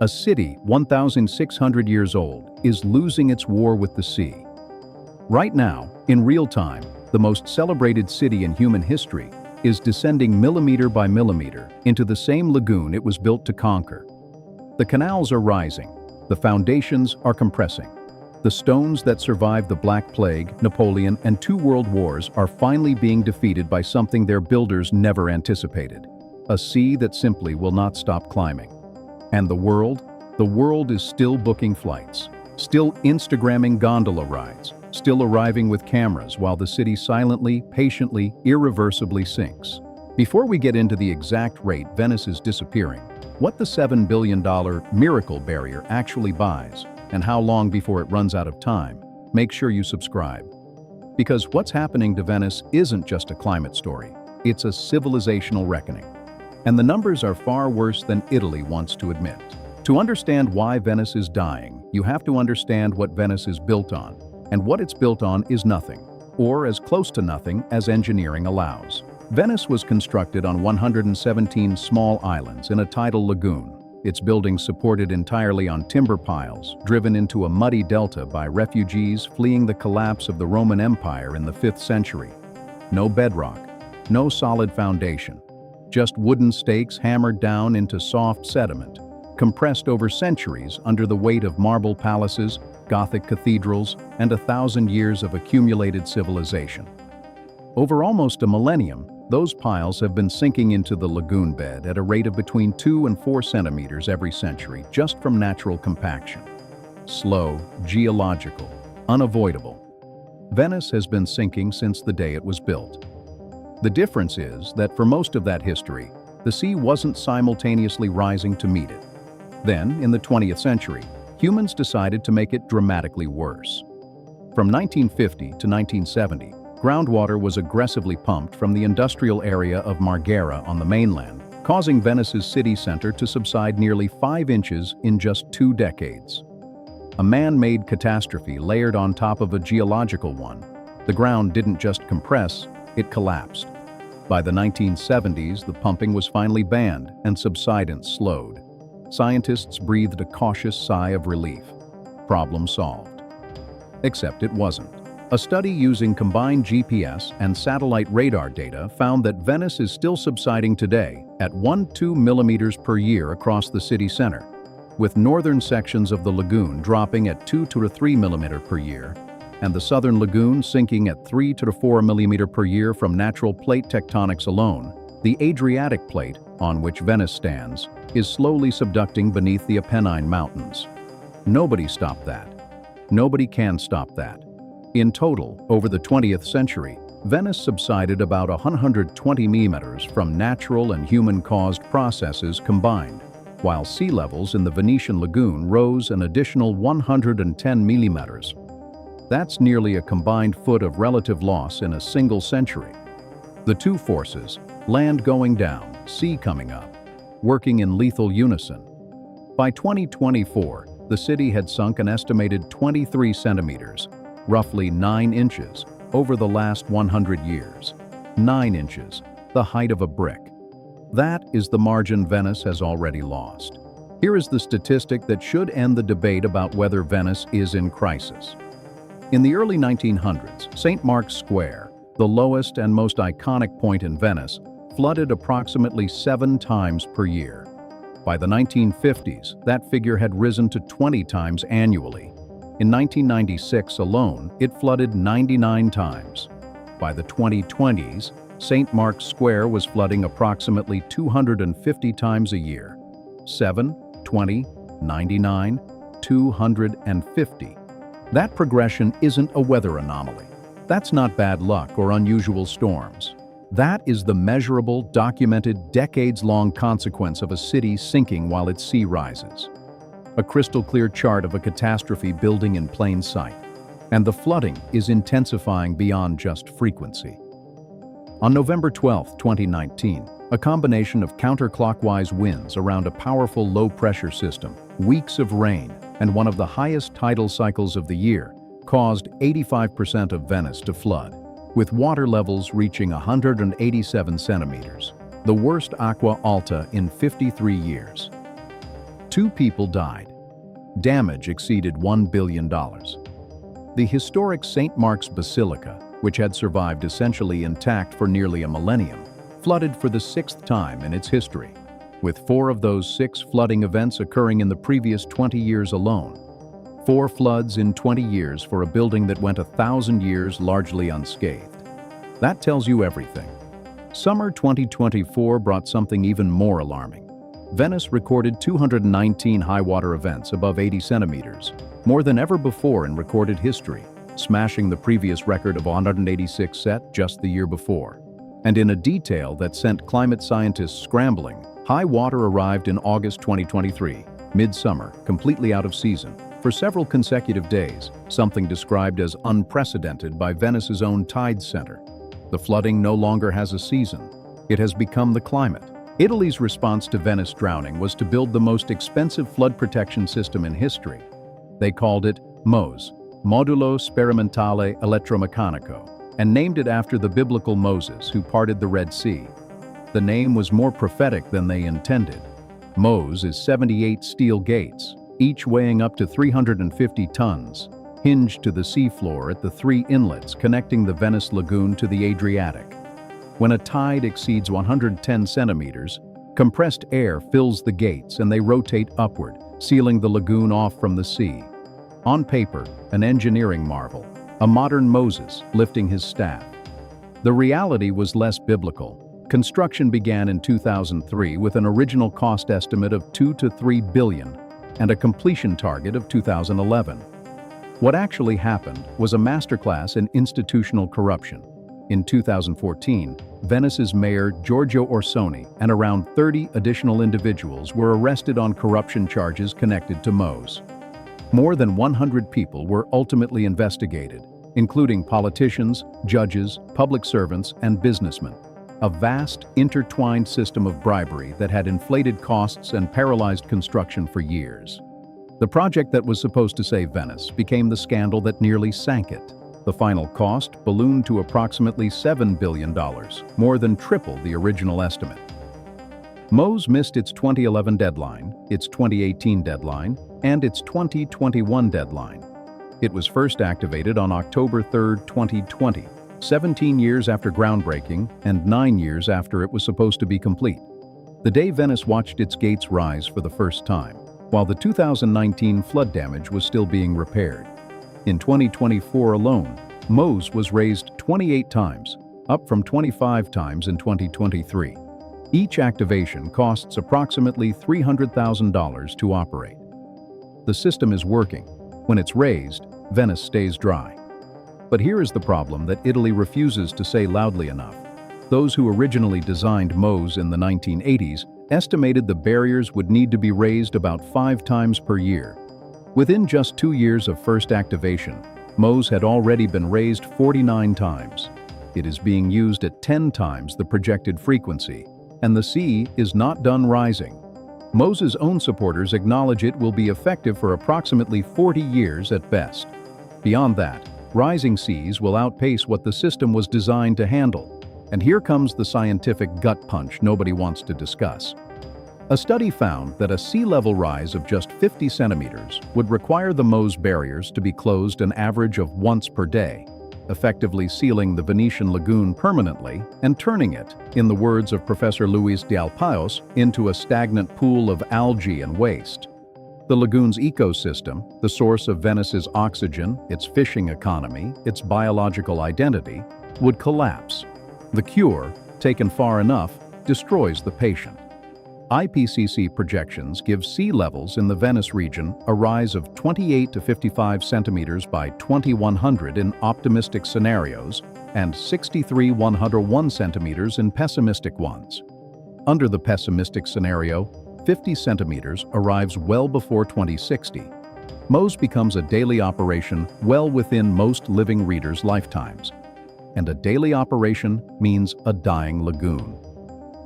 A city 1,600 years old is losing its war with the sea. Right now, in real time, the most celebrated city in human history is descending millimeter by millimeter into the same lagoon it was built to conquer. The canals are rising, the foundations are compressing. The stones that survived the Black Plague, Napoleon, and 2 world wars are finally being defeated by something their builders never anticipated: a sea that simply will not stop climbing. And the world is still booking flights, still Instagramming gondola rides, still arriving with cameras while the city silently, patiently, irreversibly sinks. Before we get into the exact rate Venice is disappearing, what the $7 billion miracle barrier actually buys, and how long before it runs out of time, make sure you subscribe. Because what's happening to Venice isn't just a climate story, it's a civilizational reckoning. And the numbers are far worse than Italy wants to admit. To understand why Venice is dying, you have to understand what Venice is built on. And what it's built on is nothing, or as close to nothing as engineering allows. Venice was constructed on 117 small islands in a tidal lagoon, its buildings supported entirely on timber piles, driven into a muddy delta by refugees fleeing the collapse of the Roman Empire in the 5th century. No bedrock, no solid foundation, just wooden stakes hammered down into soft sediment, compressed over centuries under the weight of marble palaces, Gothic cathedrals, and 1,000 years of accumulated civilization. Over almost a millennium, those piles have been sinking into the lagoon bed at a rate of between 2 and 4 centimeters every century just from natural compaction. Slow, geological, unavoidable. Venice has been sinking since the day it was built. The difference is that for most of that history, the sea wasn't simultaneously rising to meet it. Then, in the 20th century, humans decided to make it dramatically worse. From 1950 to 1970, groundwater was aggressively pumped from the industrial area of Marghera on the mainland, causing Venice's city center to subside nearly 5 inches in just 2 decades. A man-made catastrophe layered on top of a geological one. The ground didn't just compress, it collapsed. By the 1970s, the pumping was finally banned and subsidence slowed. Scientists breathed a cautious sigh of relief. Problem solved. Except it wasn't. A study using combined GPS and satellite radar data found that Venice is still subsiding today at 1–2 millimeters per year across the city center, with northern sections of the lagoon dropping at 2 to 3 millimeter per year, and the southern lagoon sinking at 3 to 4 millimeter per year from natural plate tectonics alone. The Adriatic plate, on which Venice stands, is slowly subducting beneath the Apennine Mountains. Nobody stopped that. Nobody can stop that. In total, over the 20th century, Venice subsided about 120 millimeters from natural and human-caused processes combined, while sea levels in the Venetian lagoon rose an additional 110 millimeters. That's nearly a combined foot of relative loss in a single century. The two forces, land going down, sea coming up, working in lethal unison. By 2024, the city had sunk an estimated 23 centimeters, roughly 9 inches, over the last 100 years. 9 inches, the height of a brick. That is the margin Venice has already lost. Here is the statistic that should end the debate about whether Venice is in crisis. In the early 1900s, St. Mark's Square, the lowest and most iconic point in Venice, flooded approximately 7 times per year. By the 1950s, that figure had risen to 20 times annually. In 1996 alone, it flooded 99 times. By the 2020s, St. Mark's Square was flooding approximately 250 times a year. 7, 20, 99, 250. That progression isn't a weather anomaly. That's not bad luck or unusual storms. That is the measurable, documented, decades-long consequence of a city sinking while its sea rises. A crystal-clear chart of a catastrophe building in plain sight. And the flooding is intensifying beyond just frequency. On November 12, 2019, a combination of counterclockwise winds around a powerful low-pressure system, weeks of rain, and one of the highest tidal cycles of the year caused 85% of Venice to flood, with water levels reaching 187 centimeters, the worst acqua alta in 53 years. 2 people died. Damage exceeded $1 billion. The historic St. Mark's Basilica, which had survived essentially intact for nearly a millennium, flooded for the 6th time in its history, with 4 of those 6 flooding events occurring in the previous 20 years alone. 4 floods in 20 years for a building that went 1,000 years largely unscathed. That tells you everything. Summer 2024 brought something even more alarming. Venice recorded 219 high-water events above 80 centimeters, more than ever before in recorded history, smashing the previous record of 186 set just the year before. And in a detail that sent climate scientists scrambling, high water arrived in August 2023, midsummer, completely out of season, for several consecutive days, something described as unprecedented by Venice's own tide center. The flooding no longer has a season. It has become the climate. Italy's response to Venice drowning was to build the most expensive flood protection system in history. They called it MOSE, Modulo Sperimentale Elettromeccanico, and named it after the biblical Moses who parted the Red Sea. The name was more prophetic than they intended. MOSE is 78 steel gates, each weighing up to 350 tons, hinged to the seafloor at the 3 inlets connecting the Venice lagoon to the Adriatic. When a tide exceeds 110 centimeters, compressed air fills the gates and they rotate upward, sealing the lagoon off from the sea. On paper, an engineering marvel, a modern Moses lifting his staff. The reality was less biblical. Construction began in 2003 with an original cost estimate of $2 to $3 billion and a completion target of 2011. What actually happened was a masterclass in institutional corruption. In 2014, Venice's mayor Giorgio Orsoni and around 30 additional individuals were arrested on corruption charges connected to MOSE. More than 100 people were ultimately investigated, including politicians, judges, public servants, and businessmen. A vast, intertwined system of bribery that had inflated costs and paralyzed construction for years. The project that was supposed to save Venice became the scandal that nearly sank it. The final cost ballooned to approximately $7 billion, more than triple the original estimate. MOSE missed its 2011 deadline, its 2018 deadline, and its 2021 deadline. It was first activated on October 3, 2020, 17 years after groundbreaking and 9 years after it was supposed to be complete. The day Venice watched its gates rise for the first time, while the 2019 flood damage was still being repaired. In 2024 alone, MOSE was raised 28 times, up from 25 times in 2023. Each activation costs approximately $300,000 to operate. The system is working. When it's raised, Venice stays dry. But here is the problem that Italy refuses to say loudly enough. Those who originally designed MOSE in the 1980s estimated the barriers would need to be raised about 5 times per year. Within just 2 years of first activation, MOSE had already been raised 49 times. It is being used at 10 times the projected frequency, and the sea is not done rising. MOSE's own supporters acknowledge it will be effective for approximately 40 years at best. Beyond that, rising seas will outpace what the system was designed to handle. And here comes the scientific gut punch nobody wants to discuss. A study found that a sea level rise of just 50 centimeters would require the MOSE barriers to be closed an average of once per day, effectively sealing the Venetian lagoon permanently and turning it, in the words of Professor Luis de Alpaios, into a stagnant pool of algae and waste. The lagoon's ecosystem, the source of Venice's oxygen, its fishing economy, its biological identity, would collapse. The cure, taken far enough, destroys the patient. IPCC projections give sea levels in the Venice region a rise of 28 to 55 centimeters by 2100 in optimistic scenarios and 63,101 centimeters in pessimistic ones. Under the pessimistic scenario, 50 centimeters arrives well before 2060. MOSE becomes a daily operation well within most living readers' lifetimes. And a daily operation means a dying lagoon.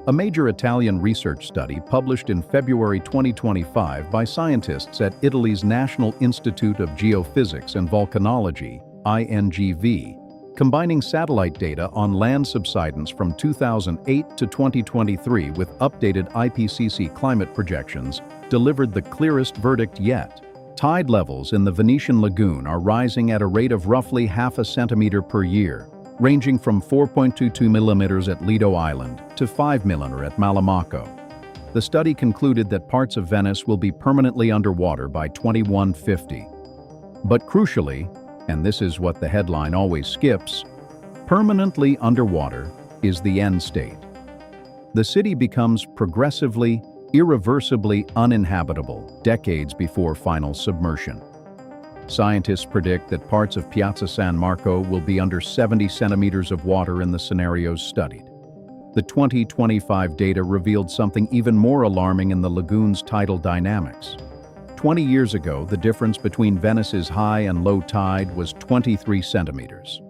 A major Italian research study published in February 2025 by scientists at Italy's National Institute of Geophysics and Volcanology, INGV, combining satellite data on land subsidence from 2008 to 2023 with updated IPCC climate projections, delivered the clearest verdict yet. Tide levels in the Venetian lagoon are rising at a rate of roughly half a centimeter per year, ranging from 4.22 millimeters at Lido Island to 5 millimeters at Malamaco. The study concluded that parts of Venice will be permanently underwater by 2150. But crucially, and this is what the headline always skips, permanently underwater is the end state. The city becomes progressively, irreversibly uninhabitable decades before final submersion. Scientists predict that parts of Piazza San Marco will be under 70 centimeters of water in the scenarios studied. The 2025 data revealed something even more alarming in the lagoon's tidal dynamics. 20 years ago, the difference between Venice's high and low tide was 23 centimeters.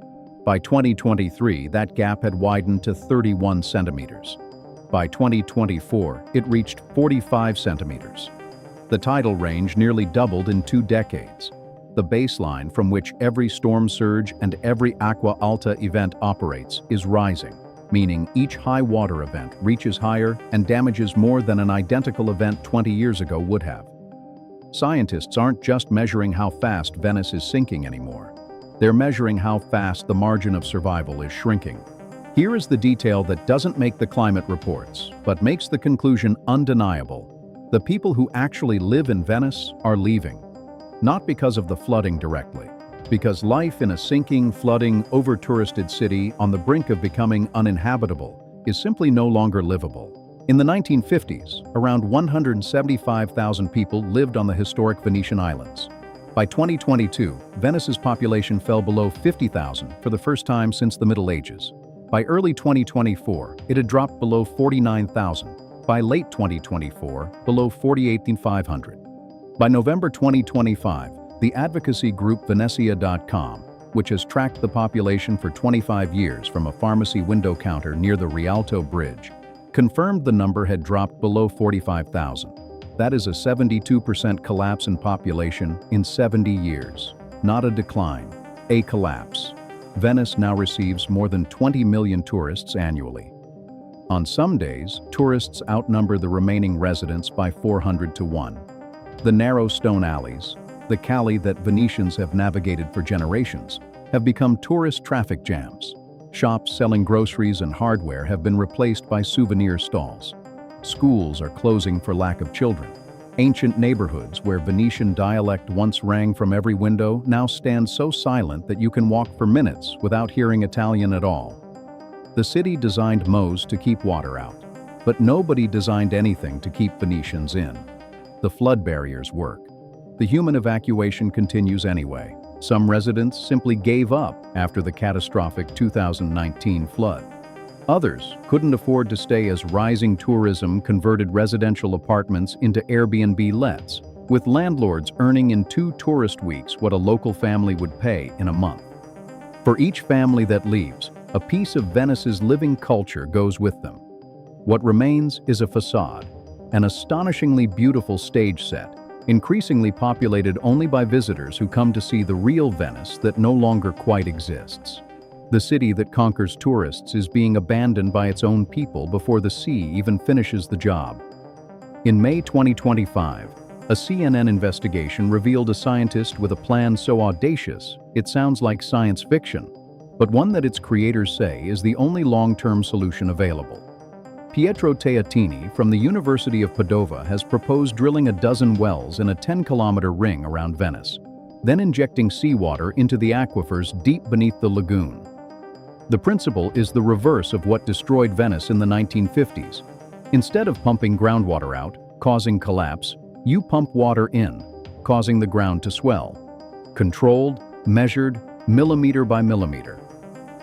By 2023, that gap had widened to 31 centimeters. By 2024, it reached 45 centimeters. The tidal range nearly doubled in 2 decades. The baseline from which every storm surge and every acqua alta event operates is rising, meaning each high water event reaches higher and damages more than an identical event 20 years ago would have. Scientists aren't just measuring how fast Venice is sinking anymore. They're measuring how fast the margin of survival is shrinking. Here is the detail that doesn't make the climate reports, but makes the conclusion undeniable. The people who actually live in Venice are leaving. Not because of the flooding directly, because life in a sinking, flooding, over-touristed city on the brink of becoming uninhabitable is simply no longer livable. In the 1950s, around 175,000 people lived on the historic Venetian islands. By 2022, Venice's population fell below 50,000 for the first time since the Middle Ages. By early 2024, it had dropped below 49,000. By late 2024, below 48,500. By November 2025, the advocacy group Venezia.com, which has tracked the population for 25 years from a pharmacy window counter near the Rialto Bridge, confirmed the number had dropped below 45,000. That is a 72% collapse in population in 70 years. Not a decline, a collapse. Venice now receives more than 20 million tourists annually. On some days, tourists outnumber the remaining residents by 400 to 1. The narrow stone alleys, the calli that Venetians have navigated for generations, have become tourist traffic jams. Shops selling groceries and hardware have been replaced by souvenir stalls. Schools are closing for lack of children. Ancient neighborhoods where Venetian dialect once rang from every window now stand so silent that you can walk for minutes without hearing Italian at all. The city designed MOSE to keep water out, but nobody designed anything to keep Venetians in. The flood barriers work. The human evacuation continues anyway. Some residents simply gave up after the catastrophic 2019 flood. Others couldn't afford to stay as rising tourism converted residential apartments into Airbnb lets, with landlords earning in 2 tourist weeks what a local family would pay in a month. For each family that leaves, a piece of Venice's living culture goes with them. What remains is a facade, an astonishingly beautiful stage set, increasingly populated only by visitors who come to see the real Venice that no longer quite exists. The city that conquers tourists is being abandoned by its own people before the sea even finishes the job. In May 2025, a CNN investigation revealed a scientist with a plan so audacious it sounds like science fiction, but one that its creators say is the only long-term solution available. Pietro Teatini from the University of Padova has proposed drilling a dozen wells in a 10-kilometer ring around Venice, then injecting seawater into the aquifers deep beneath the lagoon. The principle is the reverse of what destroyed Venice in the 1950s. Instead of pumping groundwater out, causing collapse, you pump water in, causing the ground to swell. Controlled, measured, millimeter by millimeter.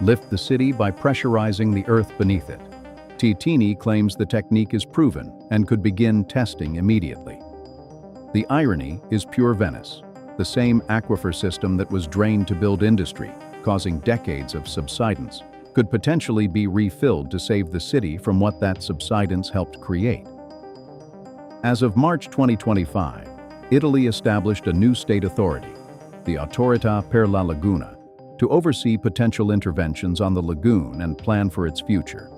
Lift the city by pressurizing the earth beneath it. Teatini claims the technique is proven and could begin testing immediately. The irony is pure Venice, the same aquifer system that was drained to build industry, causing decades of subsidence, could potentially be refilled to save the city from what that subsidence helped create. As of March 2025, Italy established a new state authority, the Autorità per la Laguna, to oversee potential interventions on the lagoon and plan for its future.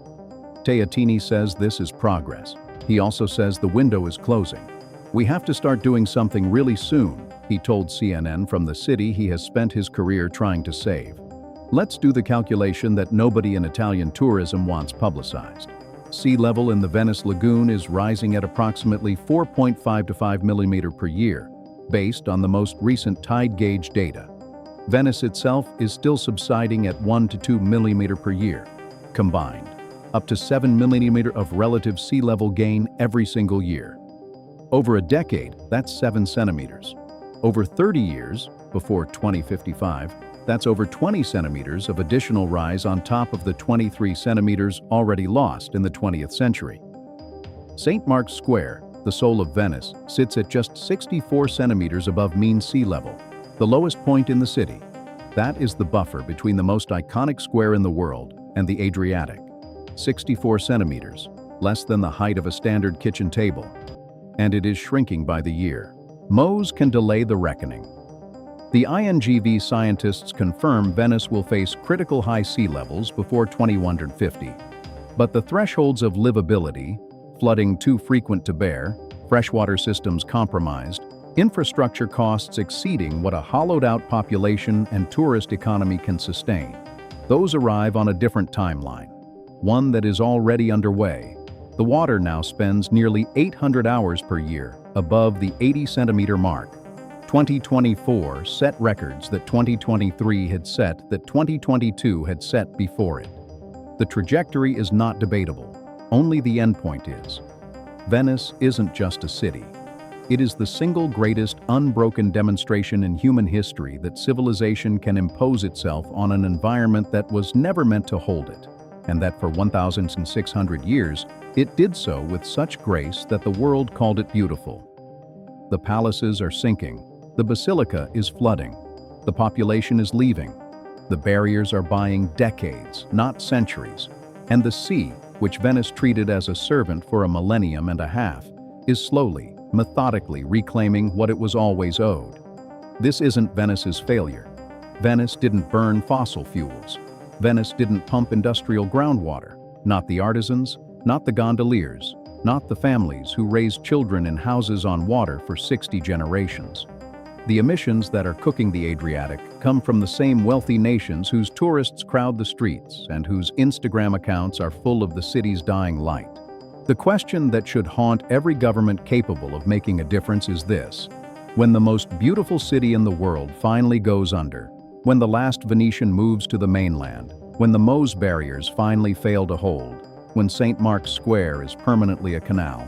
Teatini says this is progress. He also says the window is closing. "We have to start doing something really soon," he told CNN from the city he has spent his career trying to save. Let's do the calculation that nobody in Italian tourism wants publicized. Sea level in the Venice lagoon is rising at approximately 4.5 to 5 millimeter per year, based on the most recent tide gauge data. Venice itself is still subsiding at 1 to 2 millimeter per year, combined, up to 7 millimeter of relative sea level gain every single year. Over a decade, that's 7 centimeters. Over 30 years, before 2055, that's over 20 centimeters of additional rise on top of the 23 centimeters already lost in the 20th century. St. Mark's Square, the soul of Venice, sits at just 64 centimeters above mean sea level, the lowest point in the city. That is the buffer between the most iconic square in the world and the Adriatic. 64 centimeters, less than the height of a standard kitchen table. And it is shrinking by the year. MOSE can delay the reckoning. The INGV scientists confirm Venice will face critical high sea levels before 2150. But the thresholds of livability, flooding too frequent to bear, freshwater systems compromised, infrastructure costs exceeding what a hollowed-out population and tourist economy can sustain, those arrive on a different timeline, one that is already underway. The water now spends nearly 800 hours per year above the 80-centimeter mark. 2024 set records that 2023 had set, that 2022 had set before it. The trajectory is not debatable, only the endpoint is. Venice isn't just a city. It is the single greatest unbroken demonstration in human history that civilization can impose itself on an environment that was never meant to hold it, and that for 1,600 years, it did so with such grace that the world called it beautiful. The palaces are sinking. The basilica is flooding. The population is leaving. The barriers are buying decades, not centuries. And the sea, which Venice treated as a servant for a millennium and a half, is slowly, methodically reclaiming what it was always owed. This isn't Venice's failure. Venice didn't burn fossil fuels. Venice didn't pump industrial groundwater. Not the artisans, not the gondoliers, not the families who raised children in houses on water for 60 generations. The emissions that are cooking the Adriatic come from the same wealthy nations whose tourists crowd the streets and whose Instagram accounts are full of the city's dying light. The question that should haunt every government capable of making a difference is this: when the most beautiful city in the world finally goes under, when the last Venetian moves to the mainland, when the MOSE barriers finally fail to hold, when St. Mark's Square is permanently a canal,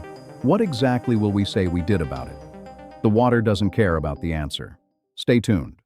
what exactly will we say we did about it? The water doesn't care about the answer. Stay tuned.